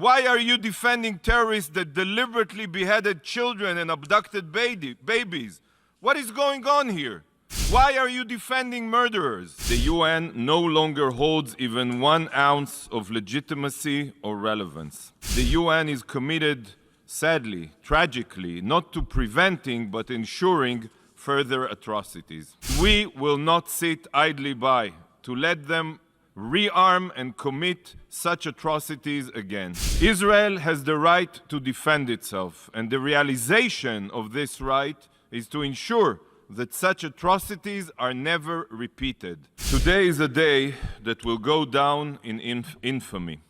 Why are you defending terrorists that deliberately beheaded children and abducted babies? What is going on here? Why are you defending murderers? The UN no longer holds even 1 ounce of legitimacy or relevance. The UN is committed, sadly, tragically, not to preventing but ensuring further atrocities. We will not sit idly by to let them rearm and commit such atrocities again. Israel has the right to defend itself, and the realization of this right is to ensure that such atrocities are never repeated. Today is a day that will go down in infamy.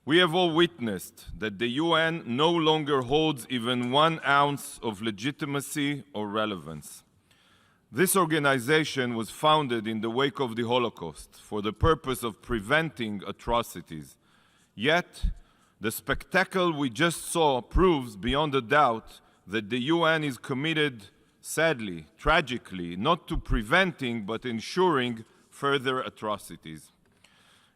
We have all witnessed that the UN no longer holds even 1 ounce of legitimacy or relevance. This organization was founded in the wake of the Holocaust for the purpose of preventing atrocities. Yet, the spectacle we just saw proves beyond a doubt that the UN is committed, sadly, tragically, not to preventing but ensuring further atrocities.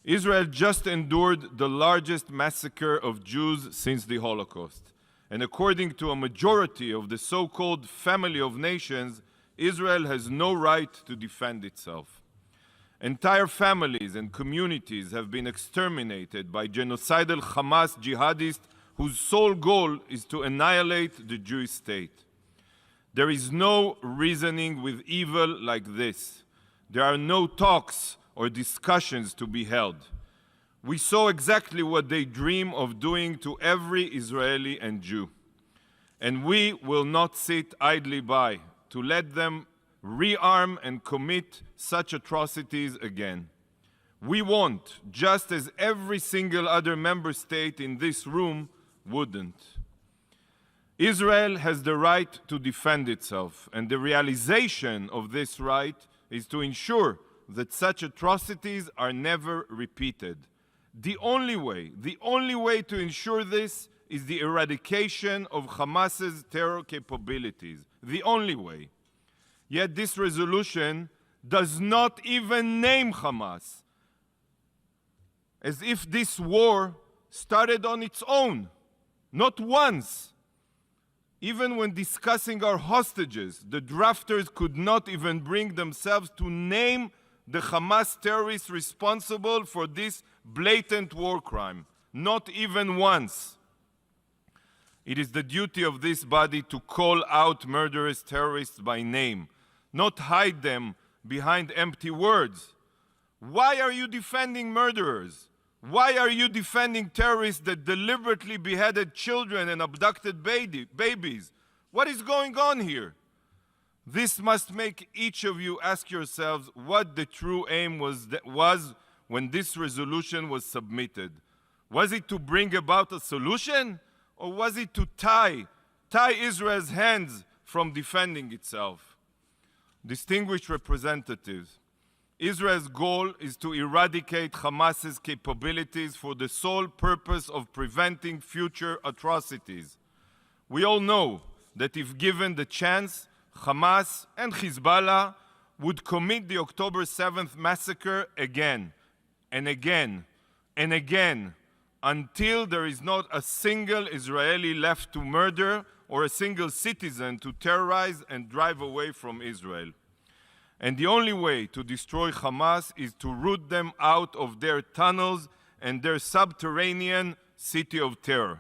Israel just endured the largest massacre of Jews since the Holocaust. And according to a majority of the so-called family of nations, Israel has no right to defend itself. Entire families and communities have been exterminated by genocidal Hamas jihadists whose sole goal is to annihilate the Jewish state. There is no reasoning with evil like this. There are no talks or discussions to be held. We saw exactly what they dream of doing to every Israeli and Jew. And we will not sit idly by to let them rearm and commit such atrocities again. We won't, just as every single other member state in this room wouldn't. Israel has the right to defend itself, and the realization of this right is to ensure that such atrocities are never repeated. The only way to ensure this is the eradication of Hamas's terror capabilities. The only way. Yet this resolution does not even name Hamas, as if this war started on its own. Not once. Even when discussing our hostages, the drafters could not even bring themselves to name the Hamas terrorists responsible for this blatant war crime. Not even once. It is the duty of this body to call out murderous terrorists by name, not hide them behind empty words. Why are you defending murderers? Why are you defending terrorists that deliberately beheaded children and abducted babies? What is going on here? This must make each of you ask yourselves what the true aim was when this resolution was submitted. Was it to bring about a solution? Or was it to tie Israel's hands from defending itself? Distinguished representatives, Israel's goal is to eradicate Hamas's capabilities for the sole purpose of preventing future atrocities. We all know that if given the chance, Hamas and Hezbollah would commit the October 7th massacre again and again and again, until there is not a single Israeli left to murder or a single citizen to terrorize and drive away from Israel. And the only way to destroy Hamas is to root them out of their tunnels and their subterranean city of terror.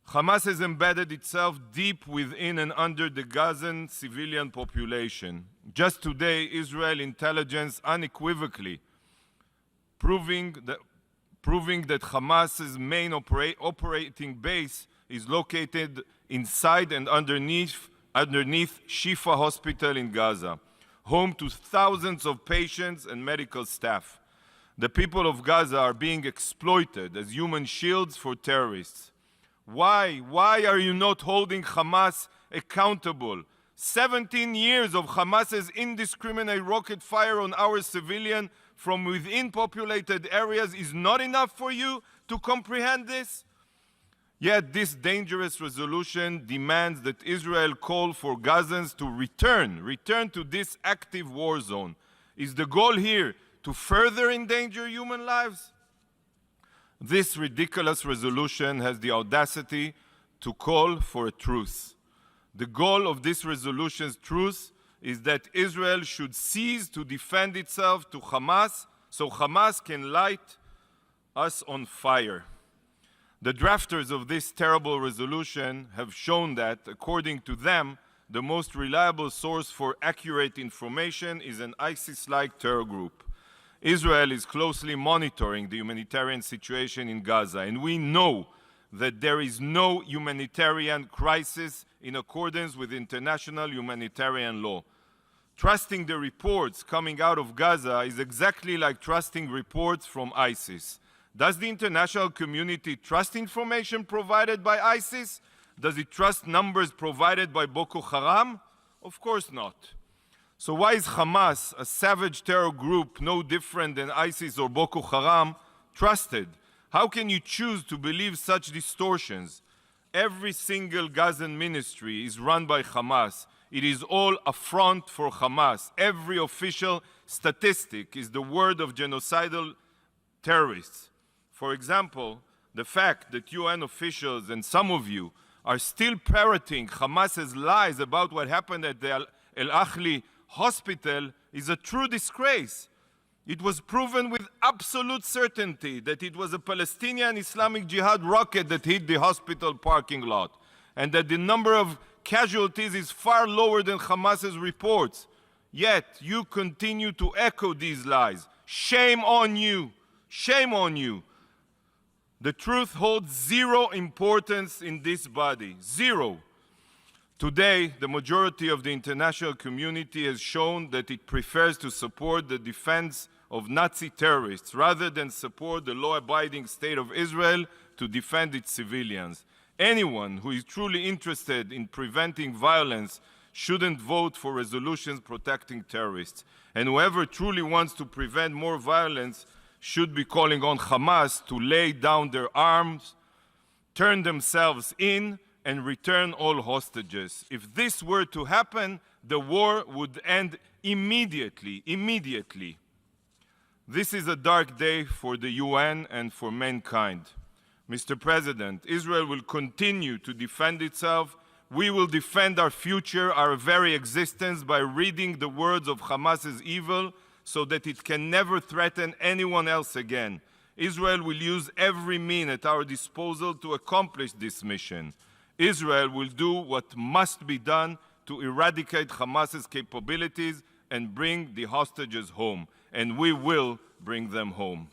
Hamas has embedded itself deep within and under the Gazan civilian population. Just today, Israel intelligence unequivocally proving that Hamas's main operating base is located inside and underneath Shifa Hospital in Gaza, home to thousands of patients and medical staff. The people of Gaza are being exploited as human shields for terrorists. Why are you not holding Hamas accountable? 17 years of Hamas's indiscriminate rocket fire on our civilian from within populated areas is not enough for you to comprehend this? Yet this dangerous resolution demands that Israel call for Gazans to return to this active war zone. Is the goal here to further endanger human lives? This ridiculous resolution has the audacity to call for a truce. The goal of this resolution's truce is that Israel should cease to defend itself to Hamas so Hamas can light us on fire. The drafters of this terrible resolution have shown that, according to them, the most reliable source for accurate information is an ISIS-like terror group. Israel is closely monitoring the humanitarian situation in Gaza, and we know that there is no humanitarian crisis in accordance with international humanitarian law. Trusting the reports coming out of Gaza is exactly like trusting reports from ISIS. Does the international community trust information provided by ISIS? Does it trust numbers provided by Boko Haram? Of course not. So why is Hamas, a savage terror group no different than ISIS or Boko Haram, trusted? How can you choose to believe such distortions? Every single Gazan ministry is run by Hamas. It is all a front for Hamas. Every official statistic is the word of genocidal terrorists. For example, the fact that UN officials and some of you are still parroting Hamas's lies about what happened at the Al-Ahli hospital is a true disgrace. It was proven with absolute certainty that it was a Palestinian Islamic Jihad rocket that hit the hospital parking lot, and that the number of casualties is far lower than Hamas's reports. Yet you continue to echo these lies. Shame on you. Shame on you. The truth holds zero importance in this body. Zero. Today, the majority of the international community has shown that it prefers to support the defense of Nazi terrorists rather than support the law-abiding state of Israel to defend its civilians. Anyone who is truly interested in preventing violence shouldn't vote for resolutions protecting terrorists. And whoever truly wants to prevent more violence should be calling on Hamas to lay down their arms, turn themselves in, and return all hostages. If this were to happen, the war would end immediately. This is a dark day for the UN and for mankind. Mr. President, Israel will continue to defend itself. We will defend our future, our very existence, by reading the words of Hamas's evil so that it can never threaten anyone else again. Israel will use every means at our disposal to accomplish this mission. Israel will do what must be done to eradicate Hamas's capabilities and bring the hostages home. And we will bring them home.